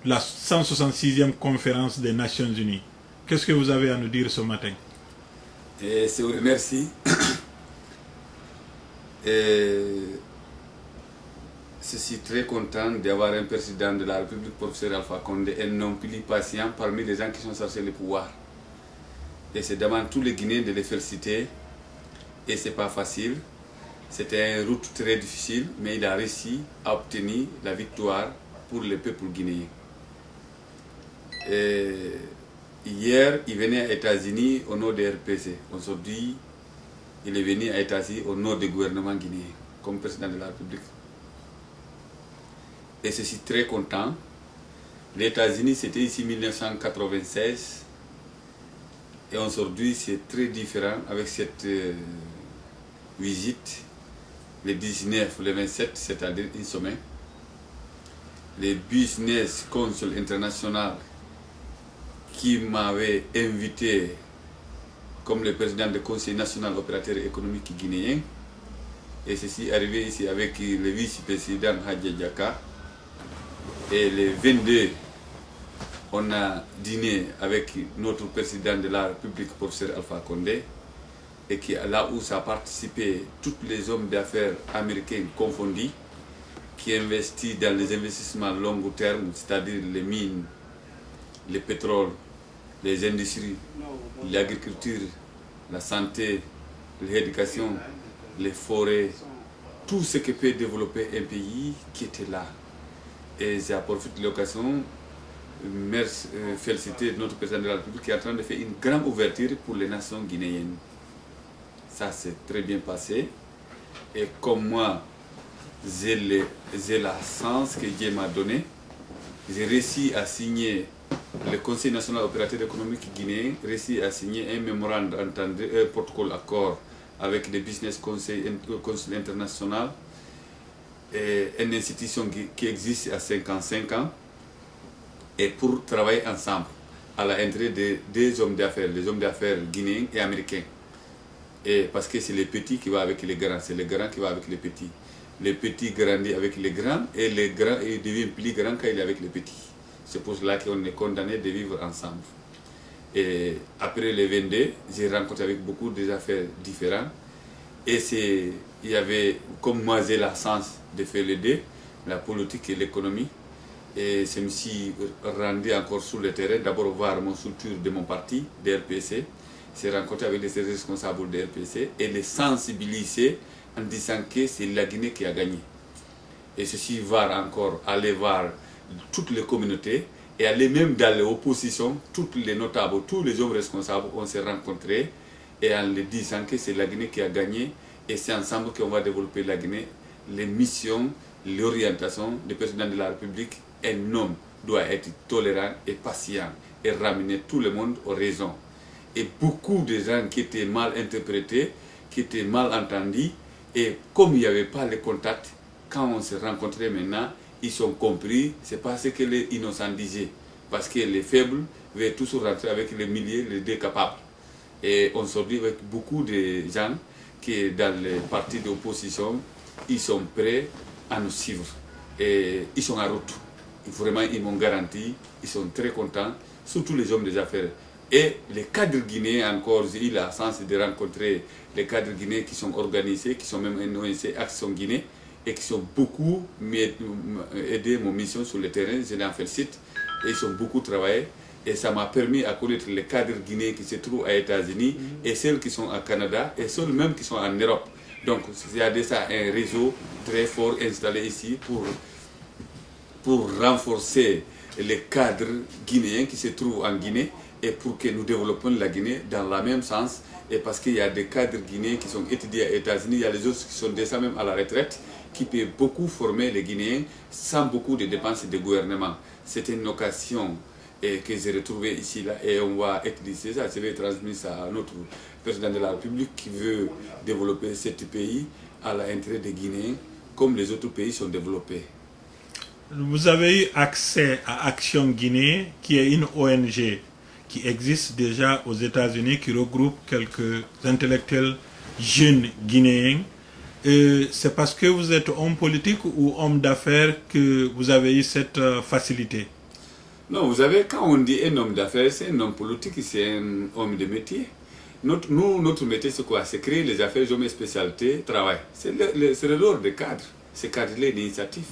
la 166e conférence des Nations Unies. Qu'est-ce que vous avez à nous dire ce matin? Merci. Je suis très content d'avoir un président de la République, professeur Alpha Condé, un homme plus patient parmi les gens qui sont cherchés le pouvoir. Et c'est devant tous les Guinéens de les féliciter. Et ce n'est pas facile. C'était une route très difficile, mais il a réussi à obtenir la victoire pour le peuple guinéen. Et hier, il venait aux États-Unis au nom des RPC. Aujourd'hui, il est venu aux États-Unis au nom du gouvernement guinéen, comme président de la République. Et je suis très content. Les États-Unis, c'était ici en 1996. Et aujourd'hui, c'est très différent avec cette visite, le 19, le 27, c'est-à-dire une semaine. Le Business Council International qui m'avait invité comme le président du Conseil national opérateur économique guinéen. Et ceci est arrivé ici avec le vice-président Hadja Diaka. Et le 22, on a dîné avec notre président de la République, professeur Alpha Condé, et qui, là où ça a participé tous les hommes d'affaires américains confondus, qui investissent dans les investissements long terme, c'est-à-dire les mines, le pétrole, les industries, l'agriculture, la santé, l'éducation, les forêts, tout ce qui peut développer un pays qui était là. Et j'ai profité de l'occasion de féliciter notre président de la République qui est en train de faire une grande ouverture pour les nations guinéennes. Ça s'est très bien passé. Et comme moi, j'ai la chance que Dieu m'a donnée, j'ai réussi à signer, le Conseil national opérateur économique guinéen réussi à signer un mémorandum d'entente, un protocole accord avec le Business Council International, et une institution qui existe à 55 ans, et pour travailler ensemble à l'entrée des hommes d'affaires, les hommes d'affaires guinéens et américains. Et parce que c'est les petits qui vont avec les grands, c'est les grands qui vont avec les petits. Les petits grandissent avec les grands et les grands deviennent plus grands quand il est avec les petits. C'est pour cela qu'on est condamné de vivre ensemble. Et après les 22, j'ai rencontré avec beaucoup d'affaires différentes. Et il y avait, comme moi j'ai la chance de faire les deux, la politique et l'économie. Et je me suis rendu encore sur le terrain, d'abord voir mon structure de mon parti, DRPC. J'ai rencontré avec les responsables de RPC et les sensibiliser en disant que c'est la Guinée qui a gagné. Et ceci va encore aller voir toutes les communautés et aller même dans l'opposition, tous les notables, tous les hommes responsables, on s'est rencontrés et en le disant que c'est la Guinée qui a gagné et c'est ensemble qu'on va développer la Guinée. Les missions, l'orientation du président de la République, un homme doit être tolérant et patient et ramener tout le monde aux raisons. Et beaucoup de gens qui étaient mal interprétés, qui étaient mal entendus, et comme il n'y avait pas les contacts, quand on s'est rencontrés maintenant, ils sont compris, c'est pas ce que les innocents disaient. Parce que les faibles veulent toujours rentrer avec les milliers, les décapables. Et on se dit avec beaucoup de gens qui, dans les partis d'opposition, ils sont prêts à nous suivre. Et ils sont en route. Vraiment, ils m'ont garanti, ils sont très contents, surtout les hommes des affaires. Et les cadres guinéens encore, j'ai eu la chance de rencontrer les cadres guinéens qui sont organisés, qui sont même un ONC Action Guinée, et qui sont beaucoup aidé mon mission sur le terrain, je les en félicite, et ils ont beaucoup travaillé. Et ça m'a permis à connaître les cadres guinéens qui se trouvent aux États-Unis, et ceux qui sont au Canada, et ceux même qui sont en Europe. Donc, il y a déjà un réseau très fort installé ici pour renforcer les cadres guinéens qui se trouvent en Guinée et pour que nous développions la Guinée dans le même sens. Et parce qu'il y a des cadres guinéens qui sont étudiés aux États-Unis, il y a les autres qui sont déjà même à la retraite, qui peuvent beaucoup former les Guinéens sans beaucoup de dépenses de gouvernement. C'était une occasion que j'ai retrouvée ici là, et on va utiliser ça. Je vais transmettre ça à notre président de la République qui veut développer ce pays à l'intérêt des Guinéens comme les autres pays sont développés. Vous avez eu accès à Action Guinée, qui est une ONG qui existe déjà aux États-Unis, qui regroupe quelques intellectuels jeunes guinéens. C'est parce que vous êtes homme politique ou homme d'affaires que vous avez eu cette facilité? Non, vous savez, quand on dit un homme d'affaires, c'est un homme politique, c'est un homme de métier. Notre métier, c'est quoi? C'est créer les affaires, hommes et spécialités, travail. C'est le rôle des cadres. Ces cadres-là d'initiative.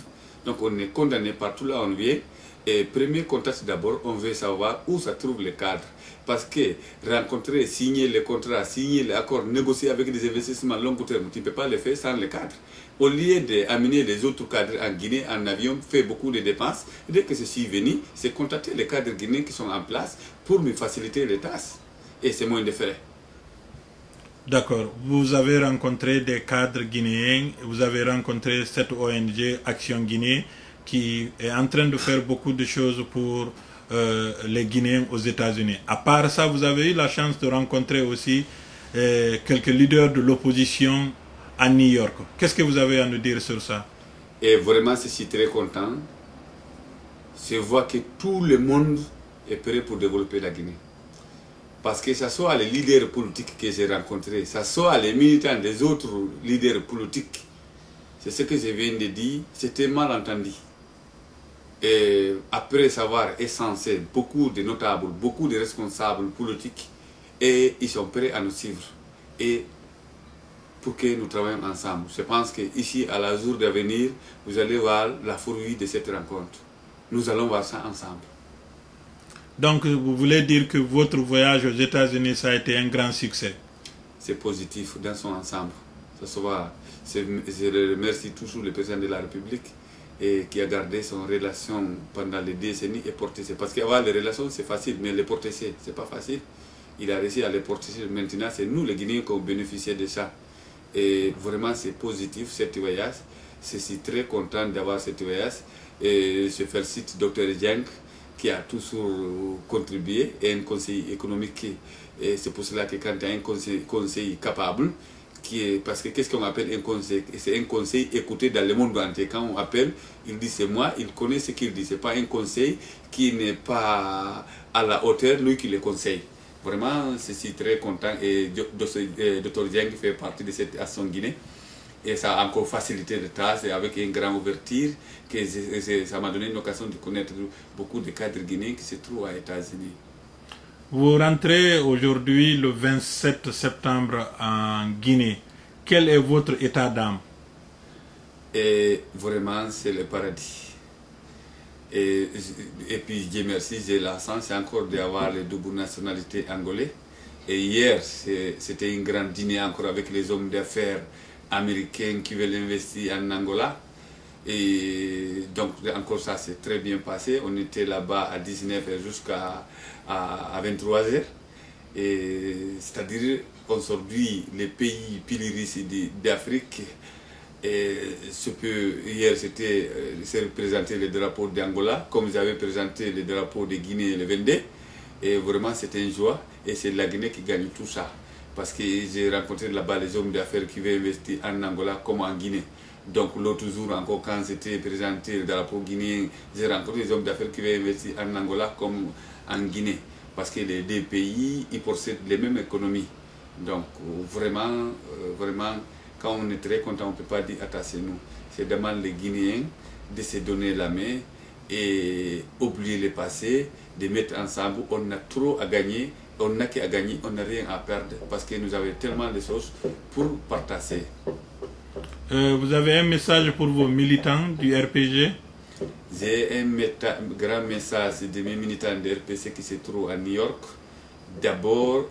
Donc on est condamné partout là où on vient. Et premier contact d'abord, on veut savoir où ça trouve les cadres. Parce que rencontrer, signer les contrats, signer les accords, négocier avec des investissements long terme, tu ne peux pas les faire sans les cadres. Au lieu d'amener les autres cadres en Guinée en avion, faire beaucoup de dépenses, dès que ceci est venu, c'est contacter les cadres guinéens qui sont en place pour me faciliter les tâches. Et c'est moins de frais. D'accord. Vous avez rencontré des cadres guinéens, vous avez rencontré cette ONG Action Guinée qui est en train de faire beaucoup de choses pour les Guinéens aux États-Unis. À part ça, vous avez eu la chance de rencontrer aussi quelques leaders de l'opposition à New York. Qu'est-ce que vous avez à nous dire sur ça? Et vraiment, je suis très content. Je vois que tout le monde est prêt pour développer la Guinée. Parce que ce soit les leaders politiques que j'ai rencontrés, ce soit les militants des autres leaders politiques, c'est ce que je viens de dire, c'était mal entendu. Et après avoir essentiel beaucoup de notables, beaucoup de responsables politiques, et ils sont prêts à nous suivre. Et pour que nous travaillions ensemble. Je pense qu'ici, à la jour d'avenir, vous allez voir la fruit de cette rencontre. Nous allons voir ça ensemble. Donc, vous voulez dire que votre voyage aux États-Unis, ça a été un grand succès? C'est positif dans son ensemble. Je remercie toujours le président de la République et qui a gardé son relation pendant les décennies et porté. Parce qu'avoir les relations, c'est facile, mais les porter, c'est pas facile. Il a réussi à les porter. Maintenant, c'est nous, les Guinéens, qui ont bénéficié de ça. Et vraiment, c'est positif, cette voyage. Je suis très content d'avoir cette voyage. Et je félicite Dr Dieng, qui a toujours contribué, et un conseil économique. Et c'est pour cela que quand il y a un conseil capable, parce que qu'est-ce qu'on appelle un conseil? C'est un conseil écouté dans le monde entier. Quand on appelle, il dit c'est moi, il connaît ce qu'il dit. Ce n'est pas un conseil qui n'est pas à la hauteur, lui qui le conseille. Vraiment, je suis très content. Et Dr Dieng fait partie de cette action Guinée. Et ça a encore facilité le tâche et avec une grande ouverture, que ça m'a donné l'occasion de connaître beaucoup de cadres guinéens qui se trouvent aux États-Unis. Vous rentrez aujourd'hui le 27 septembre en Guinée. Quel est votre état d'âme? Et vraiment, c'est le paradis. Et puis, Dieu merci, j'ai la chance encore d'avoir les doubles nationalités angolais. Et hier, c'était une grande dîner encore avec les hommes d'affaires américains qui veulent investir en Angola. Et donc, encore ça s'est très bien passé. On était là-bas à 19h jusqu'à 23h. C'est-à-dire, aujourd'hui, les pays piliers d'Afrique, hier, c'est représenté le drapeau d'Angola, comme j'avais présenté le drapeau de Guinée le 22. Et vraiment, c'était une joie. Et c'est la Guinée qui gagne tout ça. Parce que j'ai rencontré là-bas les hommes d'affaires qui veulent investir en Angola comme en Guinée. Donc l'autre jour encore, quand c'était présenté le drapeau guinéen, j'ai rencontré les hommes d'affaires qui veulent investir en Angola comme en Guinée. Parce que les deux pays, ils possèdent les mêmes économies. Donc vraiment, quand on est très content, on ne peut pas dire attachez-nous. C'est demander les Guinéens de se donner la main et oublier le passé, de mettre ensemble. On a trop à gagner. On n'a qu'à gagner, on n'a rien à perdre parce que nous avons tellement de choses pour partager. Vous avez un message pour vos militants du RPG? J'ai un grand message de mes militants du RPC qui se trouvent à New York. D'abord,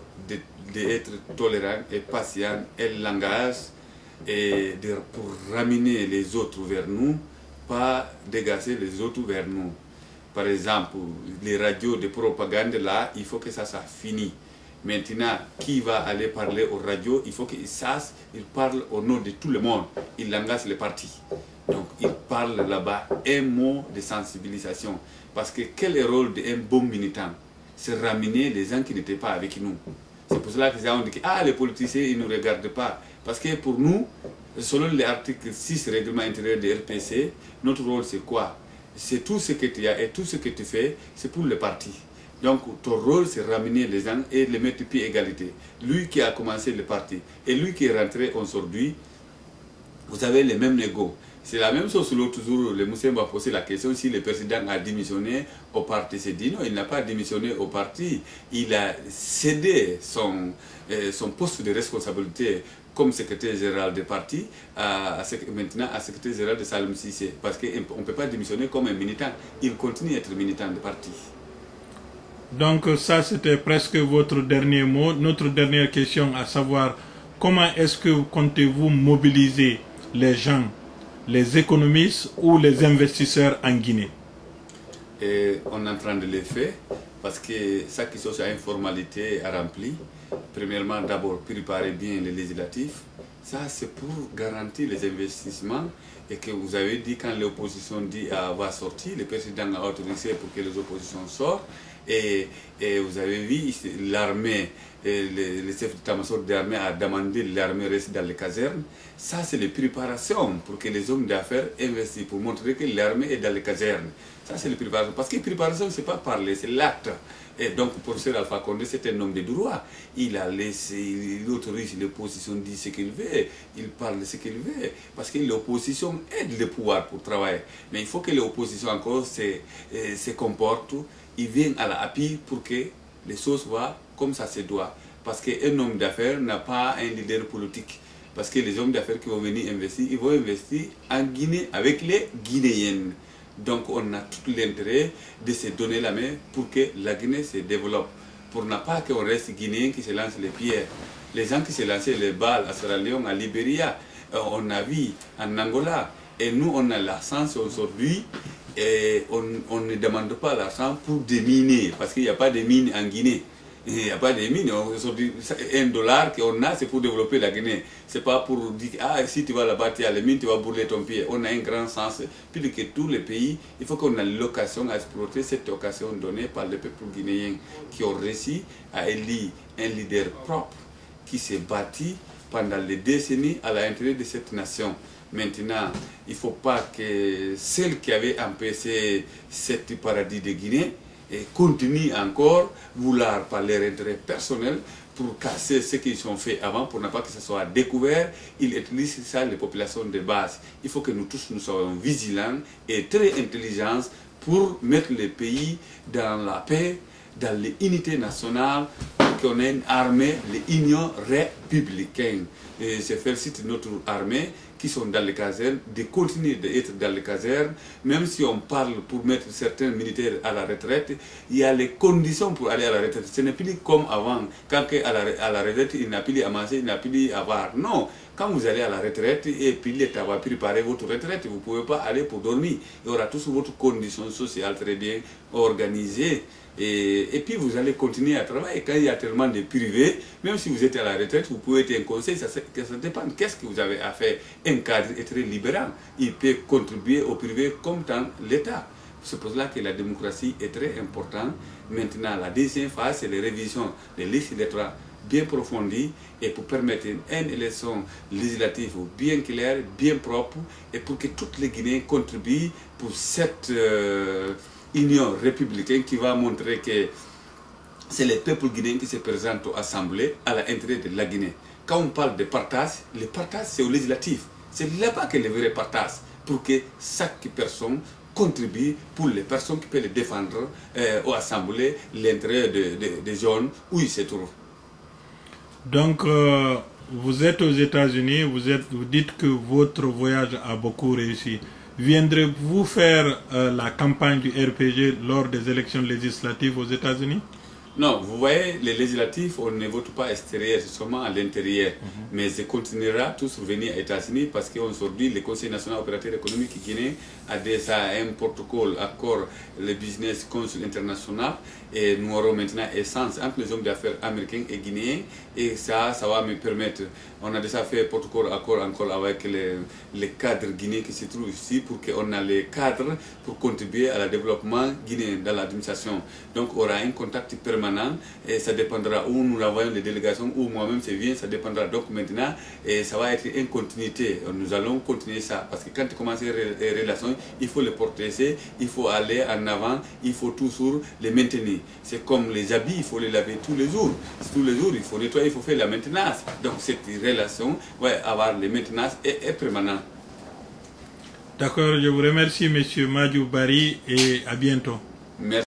d'être tolérant et patient et langage et pour ramener les autres vers nous, pas dégager les autres vers nous. Par exemple, les radios de propagande là, il faut que ça soit fini. Maintenant, qui va aller parler aux radios, il faut qu'il sache, il parle au nom de tout le monde. Il engage les partis. Donc, il parle là-bas un mot de sensibilisation. Parce que quel est le rôle d'un bon militant? C'est ramener les gens qui n'étaient pas avec nous. C'est pour cela qu'ils ont dit que les politiciens, ils ne nous regardent pas. Parce que pour nous, selon l'article 6 règlement intérieur du RPC, notre rôle c'est quoi? C'est tout ce que tu as et tout ce que tu fais, c'est pour le parti. Donc ton rôle c'est ramener les gens et les mettre pied égalité. Lui qui a commencé le parti et lui qui est rentré aujourd'hui, vous avez les mêmes négos. C'est la même chose, l'autre jour, le Moussem va poser la question si le président a démissionné au parti. C'est dit non, il n'a pas démissionné au parti. Il a cédé son poste de responsabilité comme secrétaire général du parti maintenant à secrétaire général de Salem Cissé. Parce qu'on ne peut pas démissionner comme un militant. Il continue à être militant du parti. Donc ça, c'était presque votre dernier mot. Notre dernière question, à savoir, comment est-ce que comptez-vous mobiliser les gens, les économistes ou les investisseurs en Guinée? Et on est en train de le faire parce que chaque chose a une formalité à remplir. Premièrement, d'abord, préparer bien les législatifs. Ça, c'est pour garantir les investissements. Et que vous avez dit, quand l'opposition dit va sortir, le président a autorisé pour que les oppositions sortent. Et vous avez vu, l'armée, le chef d'état-major d'armée a demandé l'armée reste dans les casernes. Ça, c'est les préparations pour que les hommes d'affaires investissent, pour montrer que l'armée est dans les casernes. Ça, c'est les préparations. Parce que préparation, ce n'est pas parler, c'est l'acte. Et donc, le professeur Alpha Condé, c'est un homme de droit. Il a laissé, il autorise l'opposition, dit ce qu'il veut, il parle de ce qu'il veut. Parce que l'opposition aide le pouvoir pour travailler. Mais il faut que l'opposition encore se comporte. Il vient à l'appui pour que les choses soient comme ça se doit. Parce qu'un homme d'affaires n'a pas un leader politique. Parce que les hommes d'affaires qui vont venir investir, ils vont investir en Guinée avec les Guinéennes. Donc on a tout l'intérêt de se donner la main pour que la Guinée se développe. Pour ne pas qu'on reste Guinéens qui se lancent les pierres. Les gens qui se lançaient les balles à Sierra Leone, à Libéria, on a vu en Angola. Et nous, on a la chance aujourd'hui. Et on ne demande pas l'argent pour des mines, parce qu'il n'y a pas de mines en Guinée. Il n'y a pas de mines. Aujourd'hui, $1 qu'on a, c'est pour développer la Guinée. Ce n'est pas pour dire, ah, si tu vas là-bas, tu as les mines, tu vas brûler ton pied. On a un grand sens. Plus que tous les pays, il faut qu'on ait l'occasion à exploiter cette occasion donnée par le peuple guinéen qui ont réussi à élire un leader propre qui s'est bâti pendant les décennies à l'intérieur de cette nation. Maintenant, il ne faut pas que celles qui avaient empêché ce paradis de Guinée continuent encore vouloir par leur intérêt personnel pour casser ce qu'ils ont fait avant, pour ne pas que ce soit découvert. Ils utilisent ça les populations de base. Il faut que nous tous nous soyons vigilants et très intelligents pour mettre le pays dans la paix, dans l'unité nationale, pour qu'on ait une armée, l'Union républicaine. Et je félicite notre armée qui sont dans les casernes, de continuer d'être dans les casernes, même si on parle pour mettre certains militaires à la retraite, il y a les conditions pour aller à la retraite. Ce n'est plus comme avant, quand à la retraite, il n'a plus à manger, il n'a plus à boire. Non, quand vous allez à la retraite et puis l'État va préparer votre retraite, vous ne pouvez pas aller pour dormir. Il y aura tous votre conditions sociales très bien organisées. Et puis vous allez continuer à travailler. Quand il y a tellement de privés, même si vous êtes à la retraite, vous pouvez être un conseil, ça dépend. Qu'est-ce que vous avez à faire? Un cadre est très libéral. Il peut contribuer au privé comme dans l'État. C'est pour cela que la démocratie est très importante. Maintenant, la deuxième phase, c'est les révisions des listes électorales bien approfondies et pour permettre une élection législative bien claire, bien propre et pour que tous les Guinéens contribuent pour cette union républicaine qui va montrer que c'est le peuple guinéen qui se présente aux assemblées à l'intérêt de la Guinée. Quand on parle de partage, le partage c'est au législatif. C'est là-bas que le vrai partage, pour que chaque personne contribue pour les personnes qui peuvent le défendre aux assemblées, l'intérêt des zones où ils se trouvent. Donc, vous êtes aux États-Unis, vous dites que votre voyage a beaucoup réussi. Viendrez-vous faire la campagne du RPG lors des élections législatives aux États-Unis? Non, vous voyez, les législatifs, on ne vote pas extérieur, c'est seulement à l'intérieur. Mais ça continuera tous revenir aux États-Unis parce qu'aujourd'hui, le Conseil national opérateur économique guinéen a déjà un protocole, accord, le Business Council international. Et nous aurons maintenant essence entre les hommes d'affaires américains et guinéens. Et ça va me permettre, on a déjà fait protocole, accord encore avec les cadres guinéens qui se trouvent ici pour qu'on ait les cadres pour contribuer à le développement guinéen dans l'administration. Donc, on aura un contact permanent. Et ça dépendra où nous envoyons les délégations, où moi-même je viens, ça dépendra. Donc maintenant, et ça va être une continuité. Nous allons continuer ça. Parce que quand tu commences les relations, il faut les protéger, il faut aller en avant, il faut toujours les maintenir. C'est comme les habits, il faut les laver tous les jours. Tous les jours, il faut nettoyer, il faut faire la maintenance. Donc cette relation va avoir les maintenances et permanente. D'accord, je vous remercie, Monsieur Madiou Barry, et à bientôt. Merci.